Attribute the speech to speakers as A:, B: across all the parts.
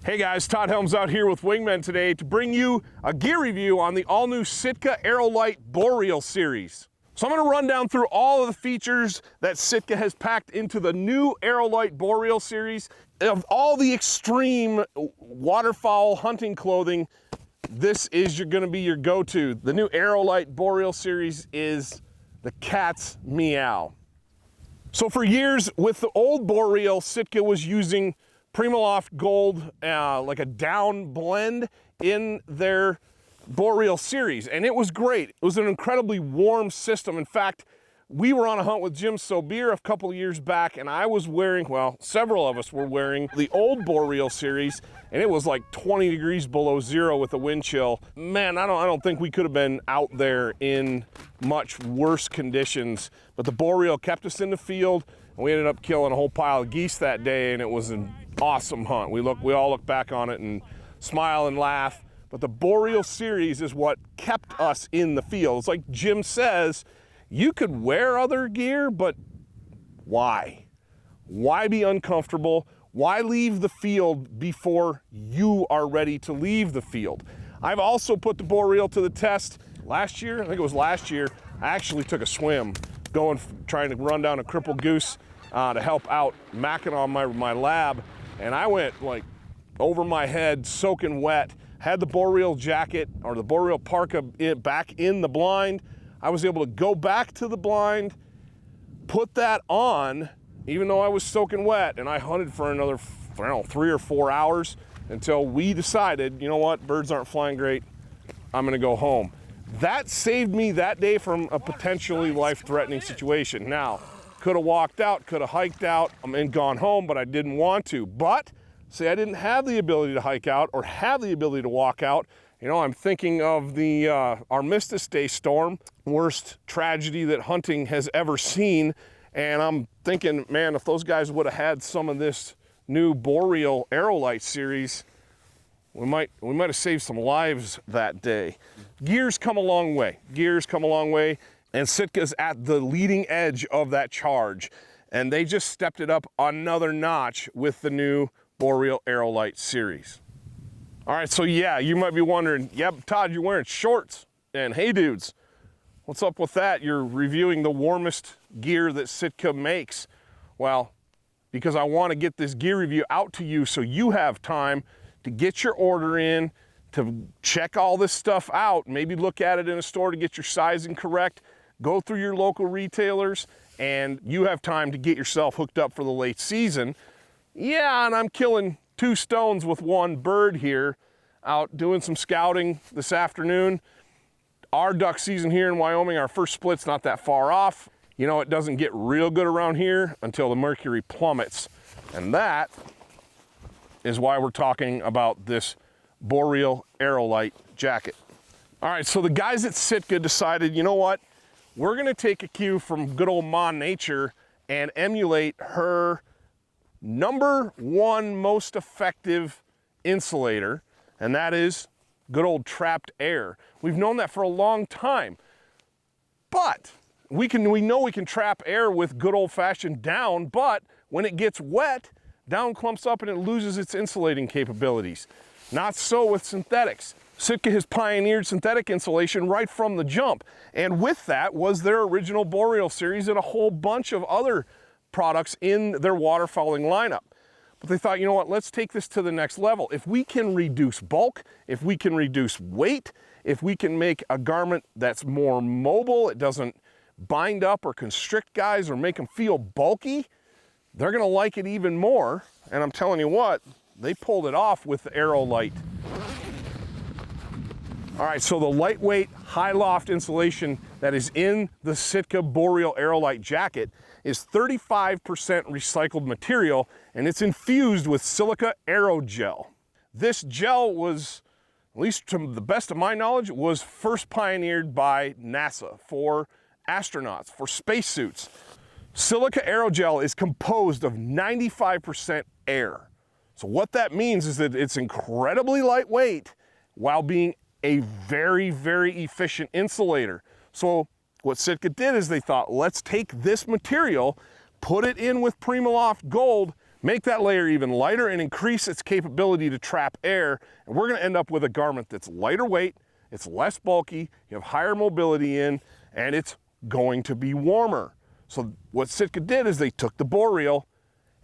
A: Hey guys, Todd Helms out here with Wingmen today to bring you a gear review on the all-new Sitka Aerolite Boreal series. So I'm going to run down through all of the features that Sitka has packed into the new Aerolite Boreal series. Of all the extreme waterfowl hunting clothing, this is going to be your go-to. The new Aerolite Boreal series is the cat's meow. So for years with the old Boreal, Sitka was using Primaloft Gold, like a down blend in their Boreal series, and it was great. It was an incredibly warm system. In fact, we were on a hunt with Jim Sobir a couple of years back, and I was wearing, well, several of us were wearing the old Boreal series, and it was like 20 degrees below zero with a wind chill. Man, I don't think we could have been out there in much worse conditions, but the Boreal kept us in the field, and we ended up killing a whole pile of geese that day, and it was an awesome hunt. We all look back on it and smile and laugh, but the Boreal series is what kept us in the field. It's like Jim says, you could wear other gear, but why? Why be uncomfortable? Why leave the field before you are ready to leave the field? I've also put the Boreal to the test. Last year, I think it was last year, I actually took a swim trying to run down a crippled goose to help out macking on my lab. And I went like over my head, soaking wet, had the Boreal jacket or the Boreal parka back in the blind. I was able to go back to the blind, put that on, even though I was soaking wet, and I hunted for another, I don't know, 3 or 4 hours until we decided, you know what, birds aren't flying great, I'm gonna go home. That saved me that day from a potentially life-threatening situation. Now, could have walked out, could have hiked out and gone home, but I didn't want to. But, say I didn't have the ability to hike out or have the ability to walk out. You know, I'm thinking of the Armistice Day storm, worst tragedy that hunting has ever seen. And I'm thinking, man, if those guys would have had some of this new Boreal Aerolite series, we might have saved some lives that day. Gear's come a long way. Gear's come a long way. And Sitka's at the leading edge of that charge. And they just stepped it up another notch with the new Boreal Aerolite series. All right, so yeah, you might be wondering, yeah, Todd, you're wearing shorts. And hey dudes, what's up with that? You're reviewing the warmest gear that Sitka makes. Well, because I want to get this gear review out to you so you have time to get your order in, to check all this stuff out, maybe look at it in a store to get your sizing correct, go through your local retailers, and you have time to get yourself hooked up for the late season. Yeah, and I'm killing 2 stones with 1 bird here, out doing some scouting this afternoon. Our duck season here in Wyoming, our first split's not that far off. You know, it doesn't get real good around here until the mercury plummets. And that is why we're talking about this Boreal Aerolite jacket. All right, so the guys at Sitka decided, you know what? We're gonna take a cue from good old Ma Nature and emulate her #1 most effective insulator, and that is good old trapped air. We've known that for a long time, but we know we can trap air with good old-fashioned down, but when it gets wet, down clumps up and it loses its insulating capabilities. Not so with synthetics. Sitka has pioneered synthetic insulation right from the jump, and with that was their original Boreal series and a whole bunch of other products in their waterfowling lineup. But they thought, you know what, let's take this to the next level. If we can reduce bulk, if we can reduce weight, if we can make a garment that's more mobile, it doesn't bind up or constrict guys or make them feel bulky, they're gonna like it even more. And I'm telling you what, they pulled it off with the Aerolite. All right, so the lightweight, high loft insulation that is in the Sitka Boreal Aerolite jacket is 35% recycled material, and it's infused with Silica Aerogel. This gel was, at least to the best of my knowledge, was first pioneered by NASA for astronauts, for spacesuits. Silica Aerogel is composed of 95% air. So what that means is that it's incredibly lightweight while being a very, very efficient insulator. So what Sitka did is they thought, let's take this material, put it in with Primaloft Gold, make that layer even lighter and increase its capability to trap air. And we're gonna end up with a garment that's lighter weight, it's less bulky, you have higher mobility in, and it's going to be warmer. So what Sitka did is they took the Boreal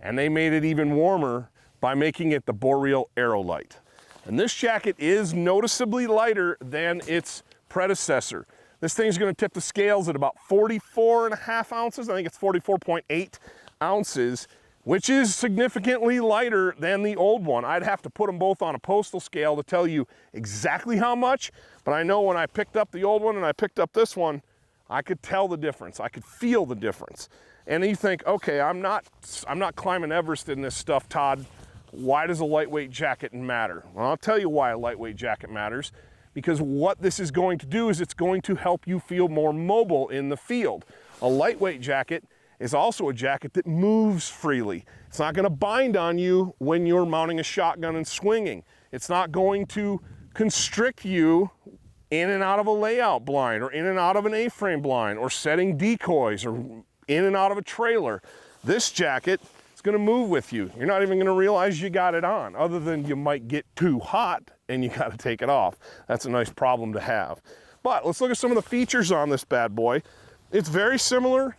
A: and they made it even warmer by making it the Boreal Aerolite. And this jacket is noticeably lighter than its predecessor. This thing's gonna tip the scales at about 44.5 ounces. I think it's 44.8 ounces, which is significantly lighter than the old one. I'd have to put them both on a postal scale to tell you exactly how much, but I know when I picked up the old one and I picked up this one, I could tell the difference. I could feel the difference. And you think, okay, I'm not climbing Everest in this stuff, Todd. Why does a lightweight jacket matter? Well, I'll tell you why a lightweight jacket matters. Because what this is going to do is it's going to help you feel more mobile in the field. A lightweight jacket is also a jacket that moves freely. It's not going to bind on you when you're mounting a shotgun and swinging. It's not going to constrict you in and out of a layout blind or in and out of an A-frame blind or setting decoys or in and out of a trailer. This jacket is going to move with you. You're not even going to realize you got it on, other than you might get too hot and you got to take it off. That's a nice problem to have. But let's look at some of the features on this bad boy. It's very similar,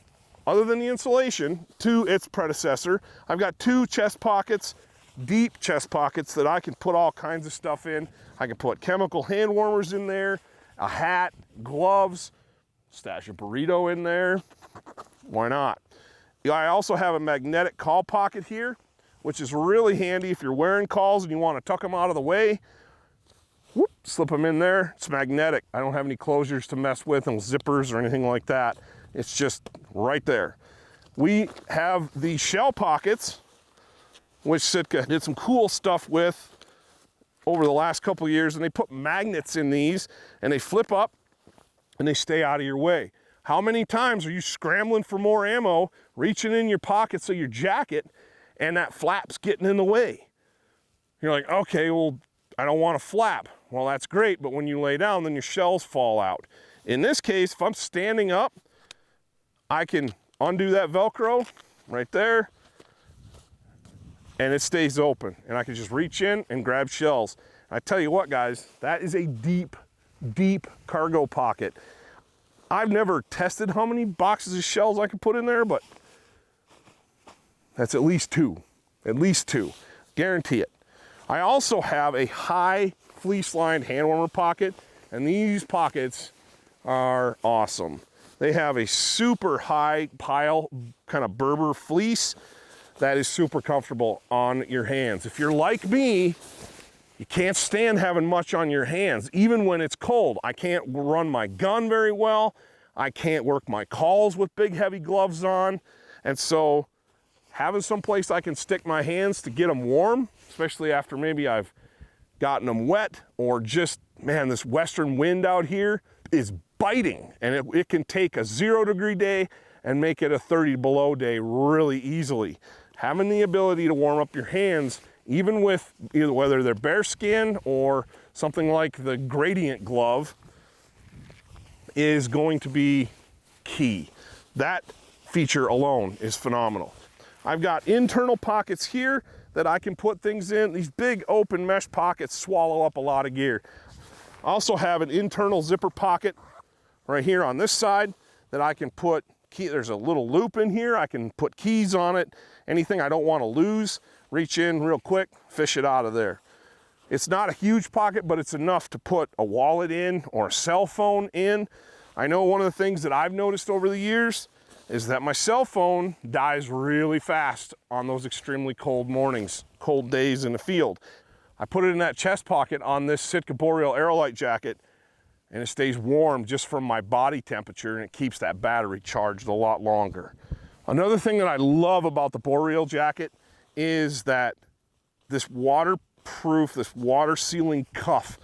A: other than the insulation, to its predecessor. I've got two chest pockets, deep chest pockets that I can put all kinds of stuff in. I can put chemical hand warmers in there, a hat, gloves, stash a burrito in there. Why not? I also have a magnetic call pocket here, which is really handy if you're wearing calls and you want to tuck them out of the way. Whoop, slip them in there. It's magnetic. I don't have any closures to mess with and zippers or anything like that. It's just right there. We have the shell pockets, which Sitka did some cool stuff with over the last couple of years, and they put magnets in these and they flip up and they stay out of your way. How many times are you scrambling for more ammo, reaching in your pockets of your jacket, and that flap's getting in the way? You're like, okay, well, I don't want to flap. Well, that's great, but when you lay down, then your shells fall out. In this case, if I'm standing up, I can undo that Velcro right there, and it stays open, and I can just reach in and grab shells. I tell you what, guys, that is a deep, deep cargo pocket. I've never tested how many boxes of shells I can put in there, but that's at least two, guarantee it. I also have a high fleece-lined hand warmer pocket, and these pockets are awesome. They have a super high pile, kind of Berber fleece that is super comfortable on your hands. If you're like me, you can't stand having much on your hands, even when it's cold. I can't run my gun very well. I can't work my calls with big, heavy gloves on. And so having some place I can stick my hands to get them warm, especially after maybe I've gotten them wet, or just, man, this western wind out here is biting, and it can take a 0-degree day and make it a 30 below day really easily. Having the ability to warm up your hands, even with either whether they're bearskin or something like the gradient glove, is going to be key. That feature alone is phenomenal. I've got internal pockets here that I can put things in. These big open mesh pockets swallow up a lot of gear. I also have an internal zipper pocket right here on this side that I can put key. There's a little loop in here. I can put keys on it. Anything I don't want to lose, reach in real quick, fish it out of there. It's not a huge pocket, but it's enough to put a wallet in or a cell phone in. I know one of the things that I've noticed over the years is that my cell phone dies really fast on those extremely cold mornings, cold days in the field. I put it in that chest pocket on this Sitka Boreal Aerolite jacket, and it stays warm just from my body temperature, and it keeps that battery charged a lot longer. Another thing that I love about the Boreal jacket is that this waterproof, this water sealing cuff,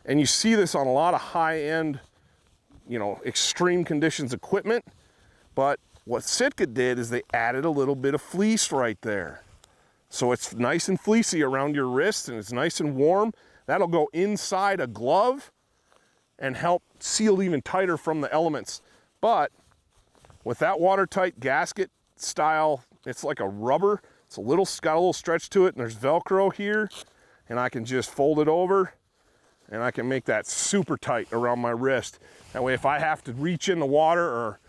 A: and you see this on a lot of high-end, extreme conditions equipment. But what Sitka did is they added a little bit of fleece right there. So it's nice and fleecy around your wrist, and it's nice and warm. That'll go inside a glove and help seal even tighter from the elements. But with that watertight gasket style, it's like a rubber It's got a little stretch to it, and there's Velcro here, and I can just fold it over, and I can make that super tight around my wrist. That way, if I have to reach in the water, or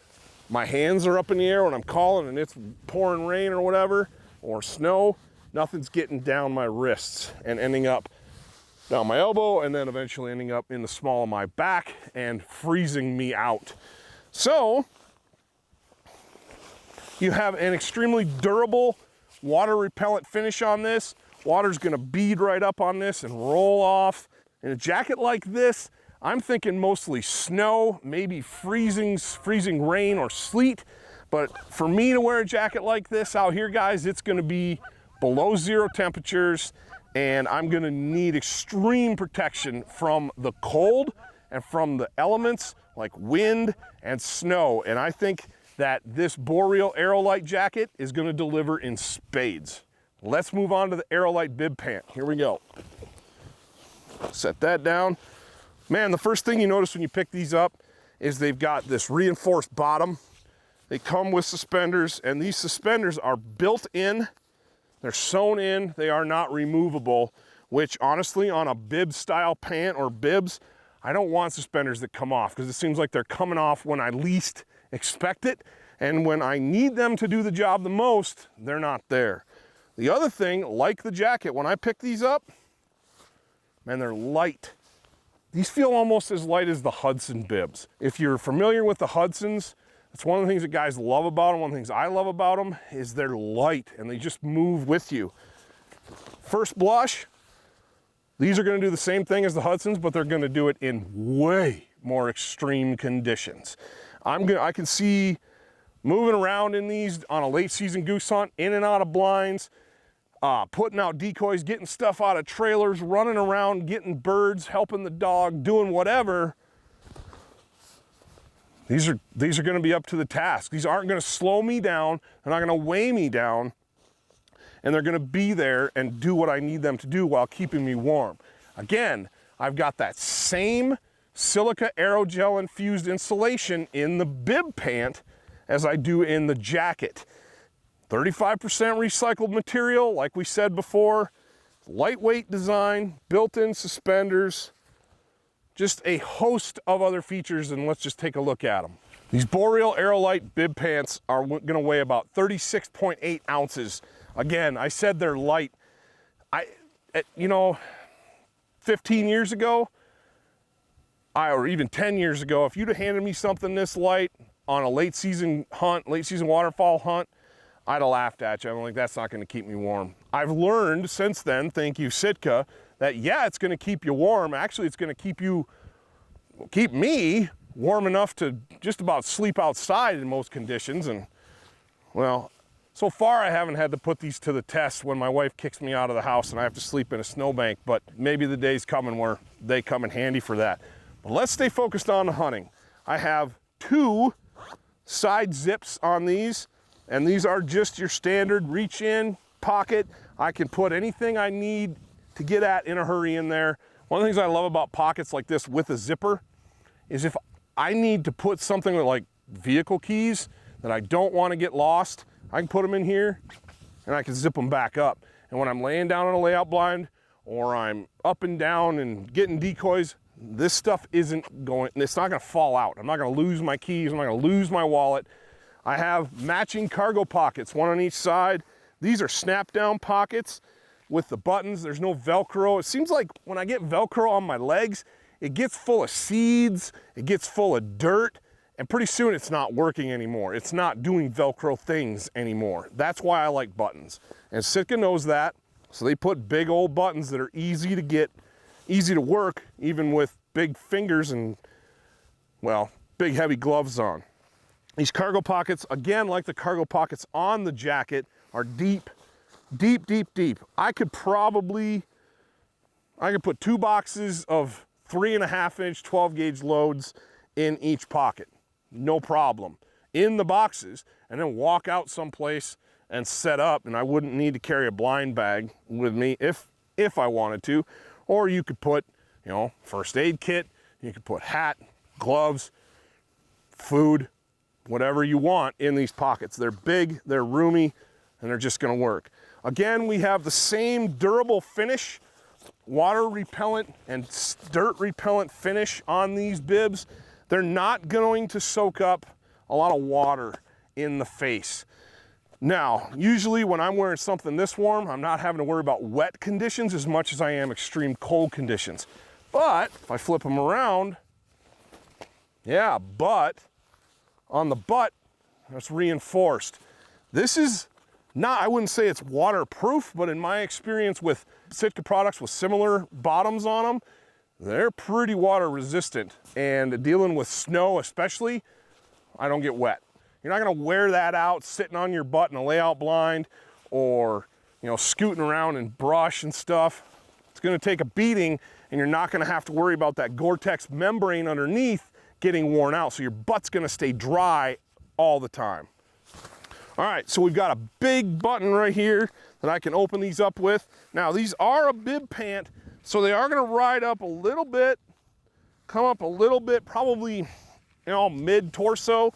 A: my hands are up in the air when I'm calling and it's pouring rain or whatever, or snow, nothing's getting down my wrists and ending up down my elbow, and then eventually ending up in the small of my back and freezing me out. So you have an extremely durable water repellent finish on this. Water's gonna bead right up on this and roll off. In a jacket like this, I'm thinking mostly snow, maybe freezing rain or sleet. But for me to wear a jacket like this out here, guys, it's gonna be below 0 temperatures, and I'm gonna need extreme protection from the cold and from the elements like wind and snow. And I think that this Boreal Aerolite jacket is gonna deliver in spades. Let's move on to the Aerolite Bib Pant. Here we go. Set that down. Man, the first thing you notice when you pick these up is they've got this reinforced bottom. They come with suspenders, and these suspenders are built in. They're sewn in. They are not removable, which honestly, on a bib style pant or bibs, I don't want suspenders that come off, because it seems like they're coming off when I least expect it. And when I need them to do the job the most, they're not there. The other thing, like the jacket, when I pick these up, man, they're light. These feel almost as light as the Hudson bibs. If you're familiar with the Hudsons, it's one of the things that guys love about them. One of the things I love about them is they're light and they just move with you. First blush, these are gonna do the same thing as the Hudsons, but they're gonna do it in way more extreme conditions. I can see moving around in these on a late season goose hunt, in and out of blinds, putting out decoys, getting stuff out of trailers, running around, getting birds, helping the dog, doing whatever. These are going to be up to the task. These aren't going to slow me down. They're not going to weigh me down. And they're going to be there and do what I need them to do while keeping me warm. Again, I've got that same Silica Aerogel infused insulation in the bib pant as I do in the jacket. 35% recycled material, like we said before, lightweight design, built-in suspenders, just a host of other features, and let's just take a look at them. These Boreal Aerolite Bib Pants are gonna weigh about 36.8 ounces. Again, I said they're light. 15 years ago, or even 10 years ago, if you'd have handed me something this light on a late season waterfowl hunt, I'd have laughed at you. I'm like, that's not gonna keep me warm. I've learned since then, thank you Sitka, that yeah, it's gonna keep you warm. Actually, it's gonna keep me warm enough to just about sleep outside in most conditions. And well, so far I haven't had to put these to the test when my wife kicks me out of the house and I have to sleep in a snowbank, but maybe the day's coming where they come in handy for that. But let's stay focused on the hunting. I have 2 side zips on these, and these are just your standard reach in pocket. I can put anything I need to get at in a hurry in there. One of the things I love about pockets like this with a zipper is if I need to put something like vehicle keys that I don't want to get lost, I can put them in here and I can zip them back up. And when I'm laying down on a layout blind or I'm up and down and getting decoys, this stuff it's not gonna fall out. I'm not gonna lose my keys, I'm not gonna lose my wallet. I have matching cargo pockets, one on each side. These are snap down pockets with the buttons. There's no Velcro. It seems like when I get Velcro on my legs, it gets full of seeds, it gets full of dirt, and pretty soon it's not working anymore. It's not doing Velcro things anymore. That's why I like buttons. And Sitka knows that, so they put big old buttons that are easy to get, easy to work, even with big fingers and, well, big heavy gloves on. These cargo pockets, again, like the cargo pockets on the jacket, are deep, deep, deep, deep. I could put 2 boxes of 3.5-inch 12-gauge loads in each pocket, no problem, in the boxes, and then walk out someplace and set up, and I wouldn't need to carry a blind bag with me if I wanted to. Or you could put, first aid kit, you could put hat, gloves, food, whatever you want in these pockets. They're big, they're roomy, and they're just gonna work. Again, we have the same durable finish, water repellent and dirt repellent finish on these bibs. They're not going to soak up a lot of water in the face. Now, usually when I'm wearing something this warm, I'm not having to worry about wet conditions as much as I am extreme cold conditions. But if I flip them around, yeah, but on the butt, that's reinforced. This is not, I wouldn't say it's waterproof, but in my experience with Sitka products with similar bottoms on them, they're pretty water resistant. And dealing with snow especially, I don't get wet. You're not gonna wear that out sitting on your butt in a layout blind or, you know, scooting around in brush and stuff. It's gonna take a beating, and you're not gonna have to worry about that Gore-Tex membrane underneath getting worn out, so your butt's gonna stay dry all the time. All right, so we've got a big button right here that I can open these up with. Now, these are a bib pant, so they are gonna ride up a little bit, come up a little bit, probably, you know, mid-torso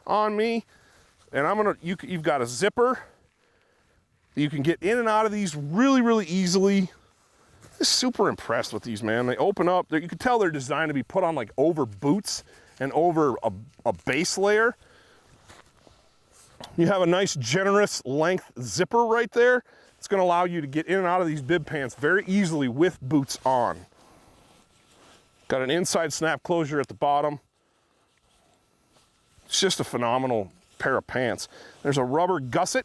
A: on me. And you've got a zipper. You can get in and out of these really, really easily. I'm super impressed with these, man. They open up, you can tell they're designed to be put on like over boots and over a base layer. You have a nice generous length zipper right there. It's gonna allow you to get in and out of these bib pants very easily with boots on. Got an inside snap closure at the bottom. It's just a phenomenal pair of pants. There's a rubber gusset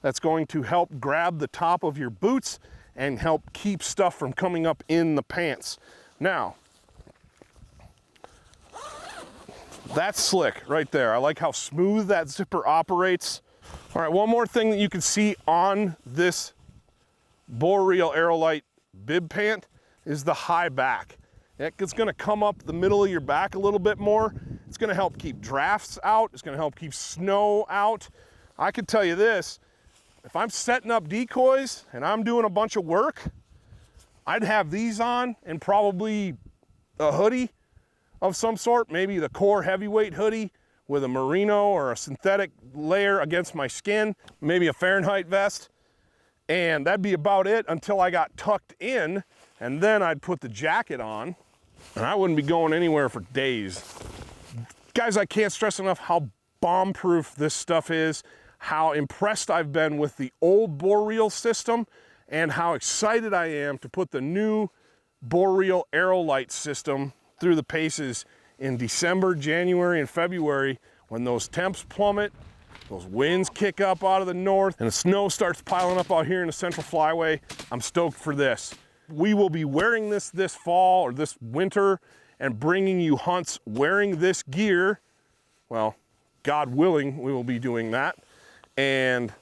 A: that's going to help grab the top of your boots and help keep stuff from coming up in the pants. Now, that's slick right there. I like how smooth that zipper operates. All right, one more thing that you can see on this Boreal Aerolite bib pant is the high back. It's gonna come up the middle of your back a little bit more. It's gonna help keep drafts out. It's gonna help keep snow out. I can tell you this, if I'm setting up decoys and I'm doing a bunch of work, I'd have these on and probably a hoodie of some sort, maybe the core heavyweight hoodie with a merino or a synthetic layer against my skin, maybe a Fahrenheit vest, and that'd be about it until I got tucked in, and then I'd put the jacket on, and I wouldn't be going anywhere for days. Guys, I can't stress enough how bomb-proof this stuff is, how impressed I've been with the old Boreal system, and how excited I am to put the new Boreal Aerolite system through the paces in December, January, and February when those temps plummet, those winds kick up out of the north, and the snow starts piling up out here in the Central Flyway. I'm stoked for this. We will be wearing this fall or this winter and bringing you hunts wearing this gear. Well, God willing, we will be doing that. And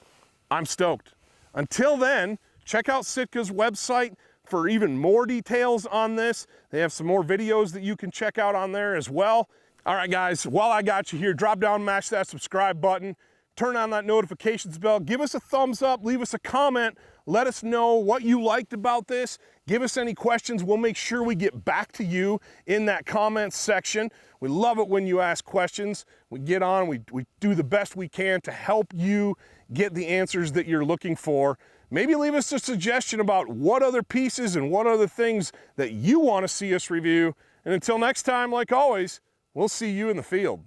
A: I'm stoked. Until then, check out Sitka's website for even more details on this. They have some more videos that you can check out on there as well. All right, guys, while I got you here, drop down, mash that subscribe button, turn on that notifications bell, give us a thumbs up, leave us a comment, let us know what you liked about this, give us any questions. We'll make sure we get back to you in that comments section. We love it when you ask questions. We get on, we do the best we can to help you get the answers that you're looking for. Maybe leave us a suggestion about what other pieces and what other things that you want to see us review. And until next time, like always, we'll see you in the field.